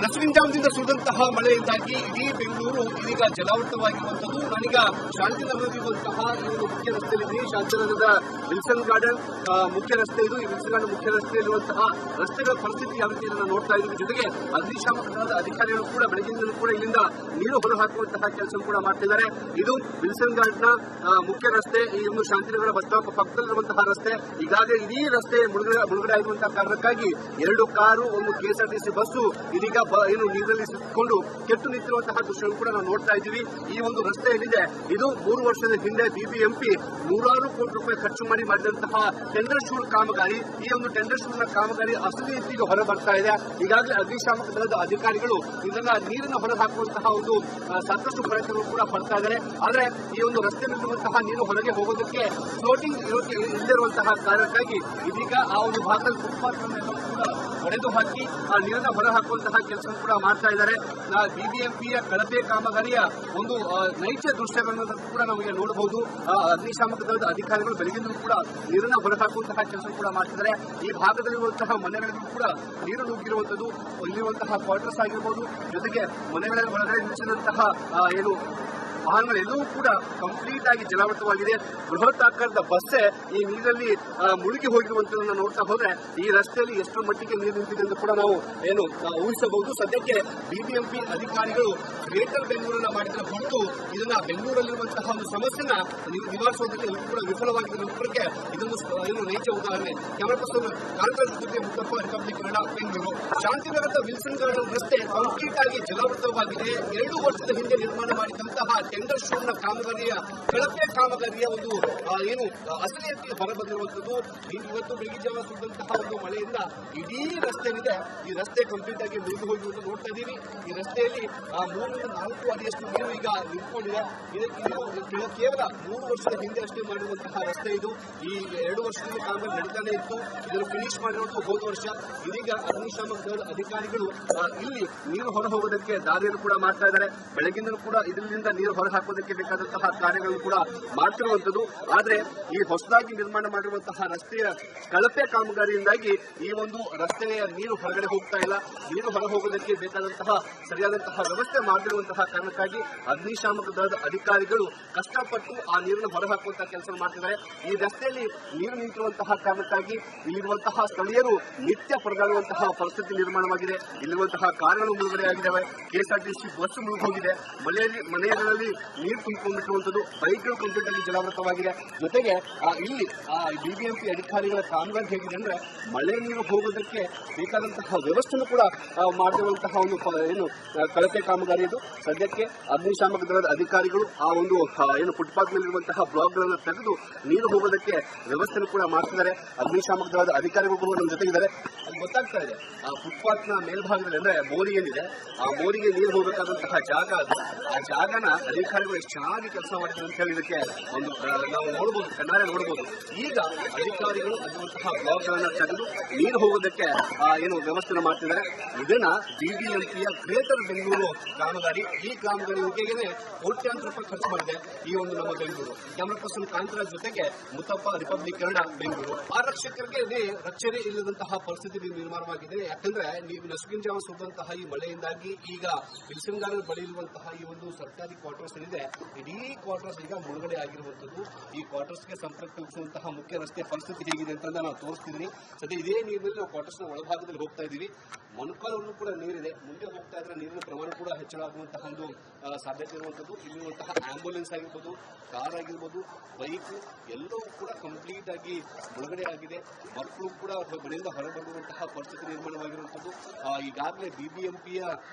ನಸುಕಿನ ಜಾವದಿಂದ ಸುರಿದಂತಹ ಮಳೆಯಿಂದಾಗಿ ಇಡೀ ಬೆಂಗಳೂರು ಇದೀಗ ಜಲಾವೃತವಾಗಿರುವಂತದ್ದು. ನಾನೀಗ ಶಾಂತಿನಗರದಲ್ಲಿರುವಂತಹ ಈ ಒಂದು ಮುಖ್ಯ ರಸ್ತೆಯಲ್ಲಿ ಶಾಂತಿನಗರದ ವಿಲ್ಸನ್ ಗಾರ್ಡನ್ ಮುಖ್ಯ ರಸ್ತೆ ಇದು. ಈ ವಿಲ್ಸನ್ ಗಾರ್ಡನ್ ಮುಖ್ಯ ರಸ್ತೆಯಲ್ಲಿರುವಂತಹ ರಸ್ತೆಗಳ ಪರಿಸ್ಥಿತಿ ಯಾವ ರೀತಿ ನೋಡ್ತಾ ಇದ್ದೀವಿ. ಜೊತೆಗೆ ಅಗ್ನಿಶಾಮಕ ದಳದ ಅಧಿಕಾರಿಗಳು ಕೂಡ ಬೆಳಗಿನಿಂದಲೂ ಕೂಡ ಇಲ್ಲಿಂದ ನೀರು ಹೊರಹಾಕುವಂತಹ ಕೆಲಸ ಕೂಡ ಮಾಡ್ತಿದ್ದಾರೆ. ಇದು ವಿಲ್ಸನ್ ಗಾರ್ಡನ್ ಮುಖ್ಯ ರಸ್ತೆ, ಈ ಒಂದು ಶಾಂತಿನಗರ ಬಸ್ ಸ್ಟಾಪ್ ಪಕ್ಕದಲ್ಲಿರುವಂತಹ ರಸ್ತೆ. ಈಗಾಗಲೇ ಇಡೀ ರಸ್ತೆ ಮುಳುಗಡೆ ಆಗಿರುವಂತಹ ಕಾರಣಕ್ಕಾಗಿ 2 ಕಾರು, ಒಂದು ಕೆಎಸ್ಆರ್ಟಿಸಿ ಬಸ್ಸು ಇದೀಗ ಏನು ನೀರಲ್ಲಿ ಸಿಕ್ಕಿಕೊಂಡು ಕೆಟ್ಟು ನಿಂತಿರುವಂತಹ ದೃಶ್ಯವನ್ನು ಕೂಡ ನಾವು ನೋಡ್ತಾ ಇದ್ದೀವಿ. ಈ ಒಂದು ರಸ್ತೆ ಏನಿದೆ ಇದು 3 ವರ್ಷದ ಹಿಂದೆ ಬಿಬಿಎಂಪಿ 100 ಕೋಟಿ ರೂಪಾಯಿ ಖರ್ಚು ಮಾಡಿ ಮಾಡಿದಂತಹ ಟೆಂಡರ್ ಶೂರ್ ಕಾಮಗಾರಿ. ಈ ಒಂದು ಟೆಂಡರ್ ಶೂರ್ನ ಕಾಮಗಾರಿ ಅಸಲಿ ರೀತಿಗೆ ಹೊರ ಬರ್ತಾ ಇದೆ. ಈಗಾಗಲೇ ಅಗ್ನಿಶಾಮಕ ದಳದ ಅಧಿಕಾರಿಗಳು ಇದನ್ನ ನೀರನ್ನು ಹೊರ ಹಾಕುವಂತಹ ಒಂದು ಸಾಕಷ್ಟು ಪ್ರಯತ್ನಗಳು ಕೂಡ ಪಡ್ತಾ ಇದ್ದಾರೆ. ಆದರೆ ಈ ಒಂದು ರಸ್ತೆಯಲ್ಲಿರುವಂತಹ ನೀರು ಹೊರಗೆ ಹೋಗೋದಕ್ಕೆ ಫ್ಲೋಟಿಂಗ್ ಇಲ್ಲದಿರುವಂತಹ ಕಾರಣಕ್ಕಾಗಿ ಇದೀಗ ಆ ಒಂದು ಭಾಗದಲ್ಲಿ ಫುಟ್ಪಾತ್ ಕೂಡ ಹೊಡೆದು ಹಾಕಿ ಆ ನೀರನ್ನು ಹೊರ ಹಾಕುವಂತಹ ಕೆಲಸ ಕೂಡ ಮಾಡ್ತಾ ಇದ್ದಾರೆ. ಬಿಬಿಎಂಪಿಯ ಕಳಪೆ ಕಾಮಗಾರಿಯ ಒಂದು ನೈಜ ದೃಶ್ಯಗಳನ್ನು ಕೂಡ ನಮಗೆ ನೋಡಬಹುದು. ಅಗ್ನಿಶಾಮಕ ದಳದ ಅಧಿಕಾರಿಗಳು ಬೆಳಗಿಂದಲೂ ಕೂಡ ನೀರನ್ನು ಹೊರ ಹಾಕುವಂತಹ ಕೆಲಸ ಕೂಡ ಮಾಡ್ತಿದ್ದಾರೆ. ಈ ಭಾಗದಲ್ಲಿರುವಂತಹ ಮನೆಗಳಿಗೂ ಕೂಡ ನೀರು ನುಗ್ಗಿರುವಂತದ್ದು, ಇಲ್ಲಿರುವಂತಹ ಕ್ವಾರ್ಟರ್ಸ್ ಆಗಿರ್ಬೋದು, ಜೊತೆಗೆ ಮನೆಗಳ ಒಳಗಡೆ ನಿಲ್ಲಿಸಿದಂತಹ ಏನು ವಾಹನಗಳೆಲ್ಲವೂ ಕೂಡ ಕಂಪ್ಲೀಟ್ ಆಗಿ ಜಲಾವೃತವಾಗಿದೆ. ಬೃಹತ್ ಆಕಾರದ ಬಸ್ಸೇ ಈ ನೀರಲ್ಲಿ ಮುಳುಗಿ ಹೋಗಿರುವಂತದನ್ನು ನೋಡ್ತಾ ಹೋದ್ರೆ ಈ ರಸ್ತೆಯಲ್ಲಿ ಎಷ್ಟು ಮಟ್ಟಿಗೆ ನೀರು ನಿಂತಿದೆ ಎಂದು ಕೂಡ ನಾವು ಊಹಿಸಬಹುದು. ಸದ್ಯಕ್ಕೆ ಬಿಬಿಎಂಪಿ ಅಧಿಕಾರಿಗಳು ಗ್ರೇಟರ್ ಬೆಂಗಳೂರನ್ನ ಮಾಡಿದ್ರೆ ಹೊರತು ಇದನ್ನ ಬೆಂಗಳೂರಲ್ಲಿರುವಂತಹ ಒಂದು ಸಮಸ್ಯೆನ ನಿವಾರಿಸುವುದಕ್ಕೆ ಕೂಡ ವಿಫಲವಾಗಿರುವುದಕ್ಕೆ ಇದೊಂದು ಏನು ನೈಜ ಉದಾಹರಣೆ. ಕ್ಯಾಮರಾ ಪರ್ಸನ್ ಕಾಂತರಾಜ್ ಜೊತೆ ಮುತ್ತಪ್ಪ, ರಿಪಬ್ಲಿಕ್ ಕನ್ನಡ, ಬೆಂಗಳೂರು. ಶಾಂತಿನಗರದ ವಿಲ್ಸನ್ ಗಾರ್ಡನ್ ರಸ್ತೆ ಕಂಪ್ಲೀಟ್ ಆಗಿ ಜಲಾವೃತವಾಗಿದೆ. 2 ವರ್ಷದ ಹಿಂದೆ ನಿರ್ಮಾಣ ಮಾಡಿದಂತಹ ಟೆಂಡರ್ ಶೂರ್ನ ಕಾಮಗಾರಿಯ ಕಳಪೆ ಕಾಮಗಾರಿಯ ಒಂದು ಏನು ಅಸಲಿಯಕ್ಕೆ ಹೊರಬಂದಿರುವಂತದ್ದು. ಇವತ್ತು ಬೆಳಗ್ಗೆ ಜಾವ ಸುರಿದಂತಹ ಒಂದು ಮಳೆಯಿಂದ ಇಡೀ ರಸ್ತೆ ಏನಿದೆ ಈ ರಸ್ತೆ ಕಂಪ್ಲೀಟ್ ಆಗಿ ಮುರಿದು ಹೋಗಿರುವುದು ನೋಡ್ತಾ ಇದ್ದೀವಿ. ಈ ರಸ್ತೆಯಲ್ಲಿ 3-4 ಅಡಿಯಷ್ಟು ನೀರು ಈಗ ನಿಂತ್ಕೊಂಡಿದೆ. ಇದಕ್ಕೆ ಕೇವಲ 3 ವರ್ಷದ ಹಿಂದೆ ಅಷ್ಟೇ ಮಾಡಿರುವಂತಹ ರಸ್ತೆ ಇದು. ಈ 2 ವರ್ಷದಿಂದ ಕಾಮಗಾರಿ ನಡೀತಾನೆ ಇತ್ತು. ಇದನ್ನು ಫಿನಿಶ್ ಮಾಡಿರುವಂತಹ ಹೋದ ವರ್ಷ. ಇದೀಗ ಅಗ್ನಿಶಾಮಕ ದಳದ ಅಧಿಕಾರಿಗಳು ಇಲ್ಲಿ ನೀರು ಹೊರ ಹೋಗೋದಕ್ಕೆ ದಾರಿಯನ್ನು ಕೂಡ ಮಾಡ್ತಾ ಇದ್ದಾರೆ. ಬೆಳಗಿಂದಲೂ ಕೂಡ ಇದರಿಂದ ನೀರು ಹೊರ ಹಾಕೋದಕ್ಕೆ ಬೇಕಾದಂತಹ ಕಾರ್ಯಗಳನ್ನು ಕೂಡ ಮಾಡ್ತಿರುವಂತದ್ದು. ಆದ್ರೆ ಈ ಹೊಸದಾಗಿ ನಿರ್ಮಾಣ ಮಾಡಿರುವಂತಹ ರಸ್ತೆಯ ಕಳಪೆ ಕಾಮಗಾರಿಯಿಂದಾಗಿ ಈ ಒಂದು ರಸ್ತೆಯ ನೀರು ಹೊರಗಡೆ ಹೋಗ್ತಾ ಇಲ್ಲ. ನೀರು ಹೊರ ಹೋಗೋದಕ್ಕೆ ಬೇಕಾದಂತಹ ಸರಿಯಾದಂತಹ ವ್ಯವಸ್ಥೆ ಮಾಡದಿರುವಂತಹ ಕಾರಣಕ್ಕಾಗಿ ಅಗ್ನಿಶಾಮಕ ದಳದ ಅಧಿಕಾರಿಗಳು ಕಷ್ಟಪಟ್ಟು ಆ ನೀರನ್ನು ಹೊರ ಹಾಕುವಂತಹ ಕೆಲಸ ಮಾಡ್ತಿದ್ದಾರೆ. ಈ ರಸ್ತೆಯಲ್ಲಿ ನೀರು ನಿಂತಿರುವಂತಹ ಕಾರಣಕ್ಕಾಗಿ ಇಲ್ಲಿರುವಂತಹ ಸ್ಥಳೀಯರು ನಿತ್ಯ ಪರದಾಡುವಂತಹ ಪರಿಸ್ಥಿತಿ ನಿರ್ಮಾಣವಾಗಿದೆ. ಇಲ್ಲಿರುವಂತಹ ಕಾರುಗಳು ಮುಳುಗಡೆ ಆಗಿದ್ದಾವೆ. ಕೆಎಸ್ಆರ್ಟಿಸಿ ಬಸ್ ಮುಳುಗಿ ಹೋಗಿದೆ. ಮನೆಗಳಲ್ಲಿ ನೀರು ತುಂಬಿಕೊಂಡಿರುವಂತದ್ದು, ಬೈಕ್ಗಳು ಕಂಪ್ಲೀಟ್ ಆಗಿ ಜಲಾವೃತವಾಗಿದೆ. ಜೊತೆಗೆ ಇಲ್ಲಿ ಬಿಬಿಎಂಪಿ ಅಧಿಕಾರಿಗಳ ಕಾಮಗಾರಿ ಹೇಗಿದೆ ಅಂದ್ರೆ ಮಳೆ ನೀರು ಹೋಗೋದಕ್ಕೆ ಬೇಕಾದಂತಹ ವ್ಯವಸ್ಥೆನೂ ಕೂಡ ಮಾಡಿರುವಂತಹ ಒಂದು ಏನು ಕಳಪೆ ಕಾಮಗಾರಿ ಇದು. ಸದ್ಯಕ್ಕೆ ಅಗ್ನಿಶಾಮಕ ದಳದ ಅಧಿಕಾರಿಗಳು ಆ ಒಂದು ಏನು ಫುಟ್ಪಾತ್ ನಲ್ಲಿರುವಂತಹ ಬ್ಲಾಕ್ ಗಳನ್ನು ತೆಗೆದು ನೀರು ಹೋಗೋದಕ್ಕೆ ವ್ಯವಸ್ಥೆನೂ ಕೂಡ ಮಾಡ್ತಿದ್ದಾರೆ. ಅಗ್ನಿಶಾಮಕ ದಳದ ಅಧಿಕಾರಿಗಳು ನಮ್ಮ ಜೊತೆಗಿದ್ದಾರೆ. ಅದು ಗೊತ್ತಾಗ್ತಾ ಇದೆ ಆ ಫುಟ್ಪಾತ್ ನ ಮೇಲ್ಭಾಗದಲ್ಲಿ ಅಂದ್ರೆ ಮೋರಿ ಏನಿದೆ ಆ ಮೋರಿಗೆ ನೀರು ಹೋಗಬೇಕಾದಂತಹ ಜಾಗ ಅದು. ಆ ಜಾಗನ ಅಧಿಕಾರಿಗಳು ಎಷ್ಟು ಚೆನ್ನಾಗಿ ಕೆಲಸ ಮಾಡಿದ್ದಾರೆ ಅಂತ ಹೇಳಿ ಇದಕ್ಕೆ ಒಂದು ನಾವು ನೋಡಬಹುದು, ಕಣ್ಣಾರೆ ನೋಡಬಹುದು. ಈಗ ಅಧಿಕಾರಿಗಳು ಅನ್ನುವಂತಹ ಬ್ಲಾಕ್ ಗಳನ್ನ ತೆಗೆದು ನೀರು ಹೋಗೋದಕ್ಕೆ ಏನು ವ್ಯವಸ್ಥೆ ಮಾಡ್ತಿದ್ದಾರೆ. ಇದನ್ನ ಬಿಬಿಎಂಪಿಯ ಗ್ರೇಟರ್ ಬೆಂಗಳೂರು ಕಾಮಗಾರಿ. ಈ ಕಾಮಗಾರಿಗೆನೆ ಕೋಟ್ಯಾಂತರ ರೂಪಾಯಿ ಖರ್ಚು ಮಾಡಿದೆ ಈ ಒಂದು ನಮ್ಮ ಬೆಂಗಳೂರು. ಕ್ಯಾಮರಾ ಪರ್ಸನ್ ಕಾಂತರಾಜ್ ಜೊತೆಗೆ ಮುತ್ತಪ್ಪ, ರಿಪಬ್ಲಿಕ್ ಕನ್ನಡ, ಬೆಂಗಳೂರು. ಆರಕ್ಷಕರಿಗೆ ರಕ್ಷಣೆ ಇಲ್ಲದಂತಹ ಪರಿಸ್ಥಿತಿ ನಿರ್ಮಾಣವಾಗಿದೆ. ಯಾಕಂದ್ರೆ ನೀವು ನಸುಕಿನ ಜಾವ ಸುರಿದಂತಹ ಈ ಮಳೆಯಿಂದಾಗಿ ಈಗ ವಿಲ್ಸನ್ ಗಾರ್ಡನ್ ಬಳಿ ಇರುವಂತಹ ಈ ಒಂದು ಸರ್ಕಾರಿ ಕ್ವಾರ್ಟರ್ಸ್ ಏನಿದೆ ಇಡೀ ಕ್ವಾರ್ಟರ್ಸ್ ಈಗ ಮುಳುಗಡೆ ಆಗಿರುವಂತದ್ದು. ಈ ಕ್ವಾರ್ಟರ್ಸ್ಗೆ ಸಂಪರ್ಕ ಕಲ್ಪಿಸುವಂತಹ ಮುಖ್ಯ ರಸ್ತೆ ಪರಿಸ್ಥಿತಿ ಹೇಗಿದೆ ಅಂತ ನಾವು ತೋರಿಸ್ತಿದ್ದೀನಿ. ಸದ್ಯ ಇದೇ ನೀರಿನಲ್ಲಿ ನಾವು ಕ್ವಾರ್ಟರ್ಸ್ನ ಒಳಭಾಗದಲ್ಲಿ ಹೋಗ್ತಾ ಇದ್ದೀವಿ. ಮೊಣಕಾಲಲ್ಲೂ ಕೂಡ ನೀರಿದೆ. ಮುಂದೆ ಹೋಗ್ತಾ ಇದ್ರೆ ನೀರಿನ ಪ್ರಮಾಣ ಕೂಡ ಹೆಚ್ಚಳಾಗುವಂತಹ ಒಂದು ಸಾಧ್ಯತೆ ಇರುವಂತದ್ದು. ಇಲ್ಲಿರುವಂತಹ ಆಂಬ್ಯುಲೆನ್ಸ್ ಆಗಿರ್ಬೋದು, ಕಾರ್ ಆಗಿರ್ಬೋದು, ಬೈಕ್ ಎಲ್ಲವೂ ಕೂಡ ಕಂಪ್ಲೀಟ್ ಆಗಿ ಮುಳುಗಡೆ ಆಗಿದೆ. ಮಕ್ಕಳು ಕೂಡ ಮನೆಯಿಂದ ಹೊರಬರುವಂತಹ ಪರಿಸ್ಥಿತಿ ನಿರ್ಮಾಣವಾಗಿರುವಂತದ್ದು. ಈಗಾಗಲೇ ಬಿಬಿಎಂಪಿಯ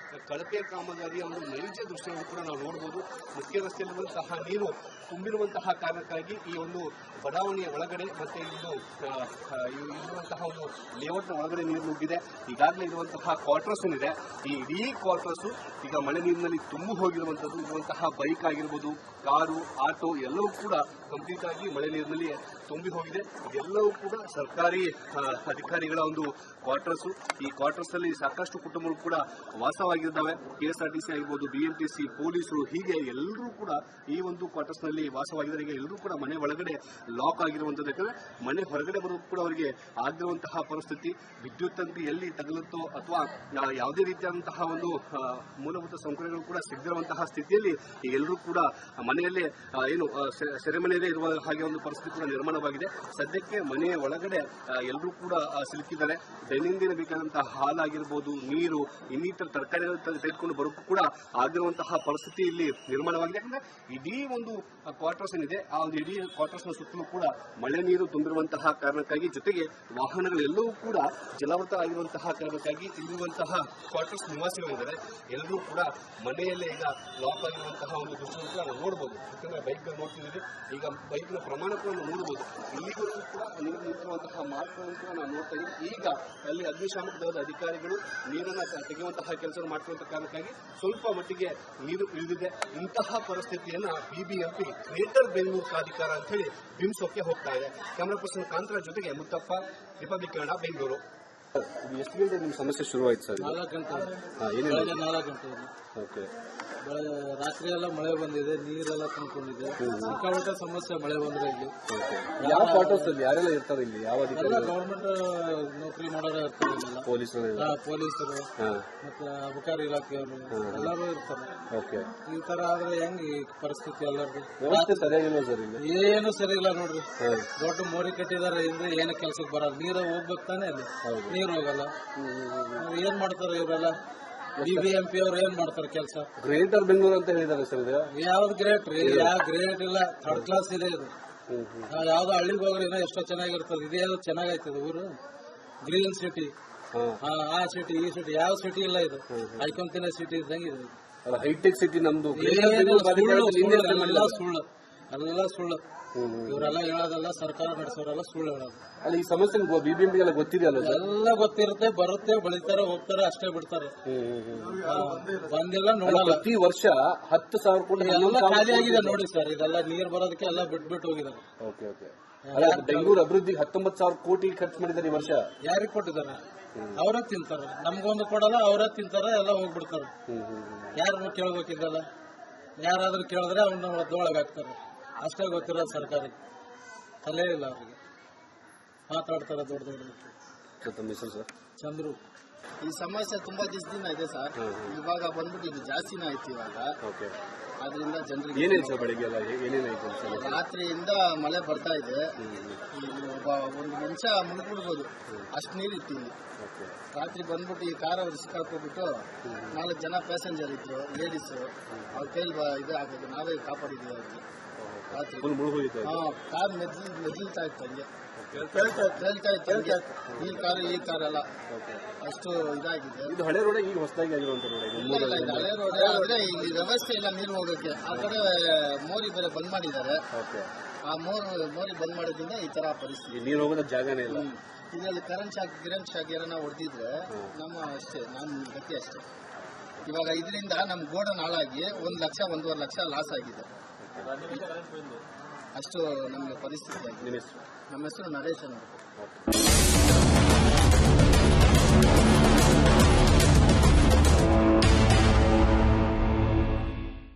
ಕಳಪೆ ಕಾಮಗಾರಿಯ ಒಂದು ನೈಜ ದೃಶ್ಯವನ್ನು ಕೂಡ ನಾವು ನೋಡಬಹುದು. ಮುಖ್ಯ ರಸ್ತೆಯಲ್ಲಿರುವಂತಹ ನೀರು ತುಂಬಿರುವಂತಹ ಕಾರಣಕ್ಕಾಗಿ ಈ ಒಂದು ಬಡಾವಣೆಯ ಒಳಗಡೆ ಮತ್ತೆ ಇರುವಂತಹ ಒಂದು ಲೇಔಟ್ನ ಒಳಗಡೆ ನೀರು ನುಗ್ಗಿದೆ. ಈಗಾಗಲೇ ಇರುವಂತಹ ಕ್ವಾರ್ಟರ್ಸ್ ಏನಿದೆ ಈ ಇಡೀ ಕ್ವಾರ್ಟರ್ಸ್ ಈಗ ಮಳೆ ನೀರಿನಲ್ಲಿ ತುಂಬಿ ಹೋಗಿರುವಂತದ್ದು. ಇರುವಂತಹ ಬೈಕ್ ಆಗಿರ್ಬೋದು, ಕಾರು, ಆಟೋ ಎಲ್ಲವೂ ಕೂಡ ಕಂಪ್ಲೀಟ್ ಆಗಿ ಮಳೆ ನೀರಿನಲ್ಲಿ ತುಂಬಿ ಹೋಗಿದೆ. ಇದೆಲ್ಲವೂ ಕೂಡ ಸರ್ಕಾರಿ ಅಧಿಕಾರಿಗಳ ಒಂದು ಕ್ವಾರ್ಟರ್ಸ್. ಈ ಕ್ವಾರ್ಟರ್ಸ್ ಅಲ್ಲಿ ಸಾಕಷ್ಟು ಕುಟುಂಬಗಳು ಕೂಡ ವಾಸವಾಗಿದ್ದಾವೆ. ಕೆಎಸ್ಆರ್ಟಿಸಿ ಆಗಿರ್ಬೋದು, ಬಿಎಂಟಿಸಿ, ಪೊಲೀಸರು, ಹೀಗೆ ಎಲ್ಲರೂ ಕೂಡ ಈ ಒಂದು ಕ್ವಾರ್ಟರ್ಸ್ ನಲ್ಲಿ ವಾಸವಾಗಿದ್ದಾರೆ. ಈಗ ಎಲ್ಲರೂ ಕೂಡ ಮನೆ ಒಳಗಡೆ ಲಾಕ್ ಆಗಿರುವಂತದ್ದು. ಯಾಕಂದ್ರೆ ಮನೆ ಹೊರಗಡೆ ಬರೋದು ಕೂಡ ಅವರಿಗೆ ಆಗಿರುವಂತಹ ಪರಿಸ್ಥಿತಿ. ವಿದ್ಯುತ್ ತಂತಿ ಎಲ್ಲಿ ತಗಲುತ್ತೋ ಅಥವಾ ಯಾವುದೇ ರೀತಿಯಾದಂತಹ ಒಂದು ಮೂಲಭೂತ ಸೌಕರ್ಯಗಳು ಕೂಡ ಸಿಗದಿರುವಂತಹ ಸ್ಥಿತಿಯಲ್ಲಿ ಎಲ್ಲರೂ ಕೂಡ ಮನೆಯಲ್ಲೇ ಏನು ಸೆರೆಮನೆಯಲ್ಲೇ ಇರುವ ಹಾಗೆ ಒಂದು ಪರಿಸ್ಥಿತಿ ಕೂಡ ನಿರ್ಮಾಣವಾಗಿದೆ. ಸದ್ಯಕ್ಕೆ ಮನೆಯ ಒಳಗಡೆ ಎಲ್ಲರೂ ಕೂಡ ಸಿಲುಕಿದ್ದಾರೆ. ದೈನಂದಿನ ಬೇಕಾದಂತಹ ಹಾಲಾಗಿರ್ಬೋದು, ನೀರು, ಇನ್ನಿತರ ತರಕಾರಿಗಳು ತೆಗೆದುಕೊಂಡು ಬರೋಕ್ಕೂ ಕೂಡ ಆಗಿರುವಂತಹ ಪರಿಸ್ಥಿತಿ ಇಲ್ಲಿ ನಿರ್ಮಾಣವಾಗಿದೆ. ಯಾಕಂದ್ರೆ ಇಡೀ ಒಂದು ಕ್ವಾರ್ಟರ್ಸ್ ಏನಿದೆ, ಆ ಒಂದು ಇಡೀ ಕ್ವಾರ್ಟರ್ಸ್ನ ಸುತ್ತಲೂ ಕೂಡ ಮಳೆ ನೀರು ತುಂಬಿರುವಂತಹ ಕಾರಣಕ್ಕಾಗಿ, ಜೊತೆಗೆ ವಾಹನಗಳೆಲ್ಲವೂ ಕೂಡ ಜಲಾವೃತ ಆಗಿರುವಂತಹ ಕಾರಣಕ್ಕಾಗಿ ಇಲ್ಲಿರುವಂತಹ ಕ್ವಾರ್ಟರ್ಸ್ ನಿವಾಸಿಗಳಿದ್ದಾರೆ ಎಲ್ಲರೂ ಕೂಡ ಮನೆಯಲ್ಲೇ ಈಗ ಲಾಕ್ ಆಗಿರುವಂತಹ ಒಂದು ದೃಶ್ಯವನ್ನು ಕೂಡ ನಾವು ನೋಡಬಹುದು. ಯಾಕಂದ್ರೆ ಬೈಕ್ ನೋಡ್ತಿದ್ದೀವಿ, ಈಗ ಬೈಕ್ನ ಪ್ರಮಾಣ ಕೂಡ ನಾವು ನೋಡಬಹುದು. ಇಲ್ಲಿಗೂ ಕೂಡ ನೀರು ನಿಂತಿರುವಂತಹ ಮಾರ್ಗಗಳನ್ನು ಕೂಡ ನಾವು ನೋಡ್ತಾ ಇದ್ದೀವಿ. ಈಗ ಅಲ್ಲಿ ಅಗ್ನಿಶಾಮಕ ದಳದ ಅಧಿಕಾರಿಗಳು ನೀರನ್ನು ತೆಗೆಯುವಂತಹ ಕೆಲಸವನ್ನು ಮಾಡ್ತಿರುವಂತಹ ಕಾರಣಕ್ಕಾಗಿ ಸ್ವಲ್ಪ ಮಟ್ಟಿಗೆ ನೀರು ಇಳಿದಿದೆ. ಇಂತಹ ಪರಿಸ್ಥಿತಿಯನ್ನ ಬಿಬಿಎಂಪಿ ಗ್ರೇಟರ್ ಬೆಂಗಳೂರು ಪ್ರಾಧಿಕಾರ ಅಂತ ಹೇಳಿ ಬಿಂಬಿಸೋಕೆ ಹೋಗ್ತಾ ಇದೆ. ಕ್ಯಾಮರಾ ಪರ್ಸನ್ ಕಾಂತರಾಜ್ ಜೊತೆಗೆ ಮುತ್ತಪ್ಪ, ರಿಪಬ್ಲಿಕ್ ಕನ್ನಡ, ಬೆಂಗಳೂರು. ಎಷ್ಟು ಗಂಟೆ ನಿಮ್ಮ ಸಮಸ್ಯೆ ಶುರುವಾಯ್ತು ಸರ್? 4 ಗಂಟೆ. 4 ಗಂಟೆ. ಓಕೆ. ರಾತ್ರಿ ಎಲ್ಲ ಮಳೆ ಬಂದಿದೆ, ನೀರೆಲ್ಲ ತುಂಬಿಕೊಂಡಿದೆ. ಸಿಕ್ಕಾಪಟ್ಟೆ ಸಮಸ್ಯೆ ಮಳೆ ಬಂದ್ರೆ ಇಲ್ಲಿ. ಯಾವ ಕ್ವಾರ್ಟರ್ಸ್ ಅಲ್ಲಿ ಯಾರೆಲ್ಲ ಇರ್ತಾರೆ ಇಲ್ಲಿ? ಯಾವ ಗವರ್ಮೆಂಟ್ ನೌಕರಿ ಮಾಡೋರು ಇರ್ತಾರೆ, ಪೊಲೀಸರು ಮತ್ತೆ ಅಬಕಾರಿ ಇಲಾಖೆಯವರು ಎಲ್ಲರೂ ಇರ್ತಾರೆ. ಓಕೆ. ಈ ತರ ಆದ್ರೆ ಹೆಂಗ್ ಈ ಪರಿಸ್ಥಿತಿ ಎಲ್ಲರದು? ವ್ಯವಸ್ಥೆ ಸರಿಯಾಗಿಲ್ಲ ಸರ್ ಇಲ್ಲಿ? ಏನು ಸರಿ ಇಲ್ಲ ನೋಡ್ರಿ. ದೊಡ್ಡ ಮೋರಿ ಕಟ್ಟಿದಾರೆ, ಅಂದ್ರೆ ಏನು ಕೆಲ್ಸಕ್ಕೆ ಬರಲ್ಲ. ನೀರು ಹೋಗ್ಬೇಕು ತಾನೆ, ಅಲ್ಲಿ ನೀರು ಹೋಗಲ್ಲ. ಏನ್ ಮಾಡ್ತಾರೆ ಇವರೆಲ್ಲ? ಬಿಬಿಎಂಪಿ ಅವ್ರು ಏನ್ ಮಾಡ್ತಾರೆ ಕೆಲಸ? ಗ್ರೇಟರ್ ಬೆಂಗಳೂರು ಅಂತ ಹೇಳಿದಾರೆ ಸರ್. ಯಾವ್ದು ಗ್ರೇಟ್ ರೀ? ಯಾವ ಗ್ರೇಟ್ ಇಲ್ಲ, ಥರ್ಡ್ ಕ್ಲಾಸ್ ಇದೆ ಇದು. ಯಾವ್ದು ಹಳ್ಳಿಗೆ ಹೋಗ್ರಿ ಎಷ್ಟೋ ಚೆನ್ನಾಗಿರ್ತದೆ. ಇದೇ ಚೆನ್ನಾಗೈತದ ಊರು, ಗ್ರೀನ್ ಸಿಟಿ. ಆ ಸಿಟಿ, ಈ ಸಿಟಿ, ಯಾವ ಸಿಟಿ ಇಲ್ಲ ಇದು. ಐಕೊಂತಿನ ಸಿಟಿ ಇದ್ದಂಗೆ ಹೈಟೆಕ್ ಸಿಟಿ ನಮ್ದು. ಎಲ್ಲ ಸುಳ್ಳು, ಎಲ್ಲ ಸುಳ್ಳು. ಇವರೆಲ್ಲ ಹೇಳೋದಲ್ಲ, ಸರ್ಕಾರ ನಡೆಸೋರೆಲ್ಲ ಸುಳ್ಳು ಹೇಳೋದು. ಅಲ್ಲ, ಈ ಸಮಸ್ಯೆ ಬಿಬಿಎಂಪಿ ಎಲ್ಲ ಗೊತ್ತಿದೆಯಲ್ಲ? ಎಲ್ಲ ಗೊತ್ತಿರುತ್ತೆ, ಬರುತ್ತೆ, ಬೆಳಿತಾರೆ, ಹೋಗ್ತಾರೆ, ಅಷ್ಟೇ ಬಿಡ್ತಾರೆ. ಬಂದಿಲ್ಲ ನೋಡಲ್ಲ. ಪ್ರತಿ ವರ್ಷ 10,000 ಕೋಟಿ ಎಲ್ಲ ಖಾಲಿ ಆಗಿದೆ ನೋಡಿ ಸರ್. ಇದೆಲ್ಲ ನೀರ್ ಬರೋದಕ್ಕೆ ಎಲ್ಲ ಬಿಟ್ಬಿಟ್ಟು ಹೋಗಿದ್ದಾರೆ. ಬೆಂಗಳೂರು ಅಭಿವೃದ್ಧಿಗೆ 19,000 ಕೋಟಿ ಖರ್ಚು ಮಾಡಿದ್ದಾರೆ ಈ ವರ್ಷ. ಯಾರಿಗೆ ಕೊಟ್ಟಿದ್ದಾರೆ? ಅವರೇ ತಿಂತಾರೆ. ನಮ್ಗೊಂದು ಕೊಡಲ್ಲ, ಅವರೇ ತಿಂತಾರೆ, ಎಲ್ಲ ಹೋಗ್ಬಿಡ್ತಾರೆ. ಯಾರನ್ನು ಕೇಳ್ಬೇಕಿದ್ದಲ್ಲ, ಯಾರಾದ್ರೂ ಕೇಳಿದ್ರೆ ಅವನ್ನ ಒಳಗೆ ಹಾಕ್ತಾರೆ. ಅಷ್ಟೇ ಗೊತ್ತಿರೋ ಸರ್ಕಾರಕ್ಕೆ ತಲೆ ಇಲ್ಲ ಅವ್ರಿಗೆ. ಮಾತಾಡ್ತಾರೆ ದೊಡ್ಡ ದೊಡ್ಡ. ಚಂದ್ರು, ಈ ಸಮಸ್ಯೆ ತುಂಬಾ ದಿವಸದಿಂದ ಇದೆ ಸರ್. ಇವಾಗ ಬಂದ್ಬಿಟ್ಟು ಇದು ಜಾಸ್ತಿನೇ ಆಯ್ತು ಇವಾಗ. ಅದರಿಂದ ಜನರಿಗೆ ರಾತ್ರಿಯಿಂದ ಮಳೆ ಬರ್ತಾ ಇದೆ. ಒಂದು ನಿಮಿಷ ಮುಳುಗ್ಬಿಡ್ಬೋದು, ಅಷ್ಟು ನೀರಿತ್ತು ಇಲ್ಲಿ. ರಾತ್ರಿ ಬಂದ್ಬಿಟ್ಟು ಈ ಕಾರ್ ಅವ್ರು ಸಿಕ್ಕಾಕೋಗ್ಬಿಟ್ಟು 4 ಜನ ಪ್ಯಾಸೆಂಜರ್ ಇದ್ರು, ಲೇಡೀಸು. ಅವ್ರ ಕೈಲಿ ಇದು ಆಗೋದು, ನಾವೇ ಕಾಪಾಡಿದ್ವಿ ಅವ್ರಿಗೆ. ರಾತ್ರಿ ಕಾರ್ ಮೆದ್ಲಿತಾ ಇತ್ತು, ಹಂಗೆ ತೇಲ್ತಾ ಇತ್ತು. ಈ ಕಾರ್ ಅಲ್ಲ, ಅಷ್ಟು ಇದಾಗಿದೆ. ಇದು ಹಳೆ ರೋಡ್, ಈಗ ಹೊಸದಾಗಿ ಆಗಿರುವಂತ ರೋಡ್. ಇದು ಹಳೆ ರೋಡ್ ಆದ್ರೆ ಇಲ್ಲಿ ವ್ಯವಸ್ಥೆ ಇಲ್ಲ ನೀರು ಹೋಗಕ್ಕೆ. ಆ ಕಡೆ ಮೋರಿ ಬೇರೆ ಬಂದ್ ಮಾಡಿದ್ದಾರೆ. ಆ ಮೋರಿ ಬಂದ್ ಮಾಡೋದ್ರಿಂದ ಈ ತರ ಪರಿಸ್ಥಿತಿ. ನೀರು ಹೋಗೋದ ಜಾಗನೇ ಇಲ್ಲ. ಇದರಲ್ಲಿ ಕರೆಂಟ್ ಶಾಕ್ ಏನಾರ ಹೊಡೆದಿದ್ರೆ ನಮ್ಮ ಗತಿ ಅಷ್ಟೇ. ಇವಾಗ ಇದರಿಂದ ನಮ್ ಗೋಡನ್ ಹಾಳಾಗಿ 1 ಲಕ್ಷ 1.5 ಲಕ್ಷ ಲಾಸ್ ಆಗಿದೆ. ಅಷ್ಟು ನಮ್ಗೆ ಪರಿಸ್ಥಿತಿ ಆಗಿದೆ. ನಮ್ಮ ಹೆಸರು ನರೇಶ್ ಅಂತ.